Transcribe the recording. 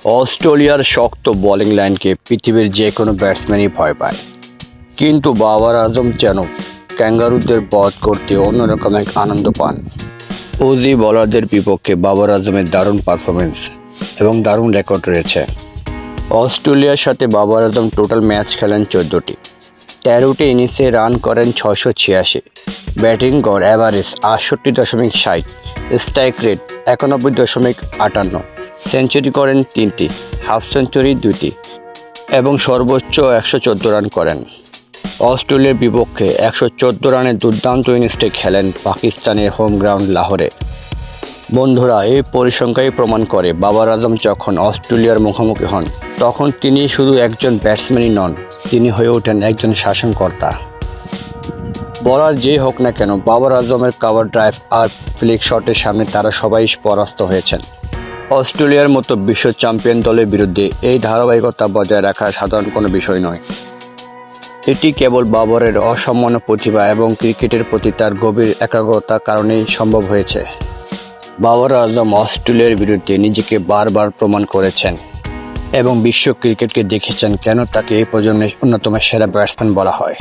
অস্ট্রেলিয়ার শক্ত বোলিং লাইনকে পৃথিবীর যে কোনো ব্যাটসম্যানই ভয় পায়, কিন্তু বাবর আজম যেন ক্যাঙ্গারুদের বধ করতে অন্যরকম এক আনন্দ পান। অজি বোলারদের বিপক্ষে বাবর আজমের দারুণ পারফরমেন্স এবং দারুণ রেকর্ড রয়েছে। অস্ট্রেলিয়ার সাথে বাবর আজম টোটাল ম্যাচ খেলেন 14টি, 13টি ইনিংসে রান করেন 686, ব্যাটিং গড় অ্যাভারেজ 68.60, স্ট্রাইক রেট 91.58, সেঞ্চুরি করেন 3টি, হাফ সেঞ্চুরি 2টি এবং সর্বোচ্চ 114 রান করেন। অস্ট্রেলিয়ার বিপক্ষে 114 রানের দুর্দান্ত ইনিংসটি খেলেন পাকিস্তানের হোম গ্রাউন্ড লাহোরে। বন্ধুরা, এই পরিসংখ্যাই প্রমাণ করে বাবর আজম যখন অস্ট্রেলিয়ার মুখোমুখি হন তখন তিনি শুধু একজন ব্যাটসম্যানই নন, তিনি হয়ে ওঠেন একজন শাসনকর্তা। বলার যেই হোক না কেন, বাবর আজমের কাভার ড্রাইভ আর ফ্লিক শটের সামনে তারা সবাই পরাস্ত হয়েছেন। অস্ট্রেলিয়ার মতো বিশ্ব চ্যাম্পিয়ন দলের বিরুদ্ধে এই ধারাবাহিকতা বজায় রাখা সাধারণ কোনো বিষয় নয়। এটি কেবল বাবরের অসামান্য প্রতিভা এবং ক্রিকেটের প্রতি তার গভীর একাগ্রতার কারণেই সম্ভব হয়েছে। বাবর আজম অস্ট্রেলিয়ার বিরুদ্ধে নিজেকে বারবার প্রমাণ করেছেন এবং বিশ্ব ক্রিকেটকে দেখিয়েছেন কেন তাকে এই প্রজন্মের অন্যতম সেরা ব্যাটসম্যান বলা হয়।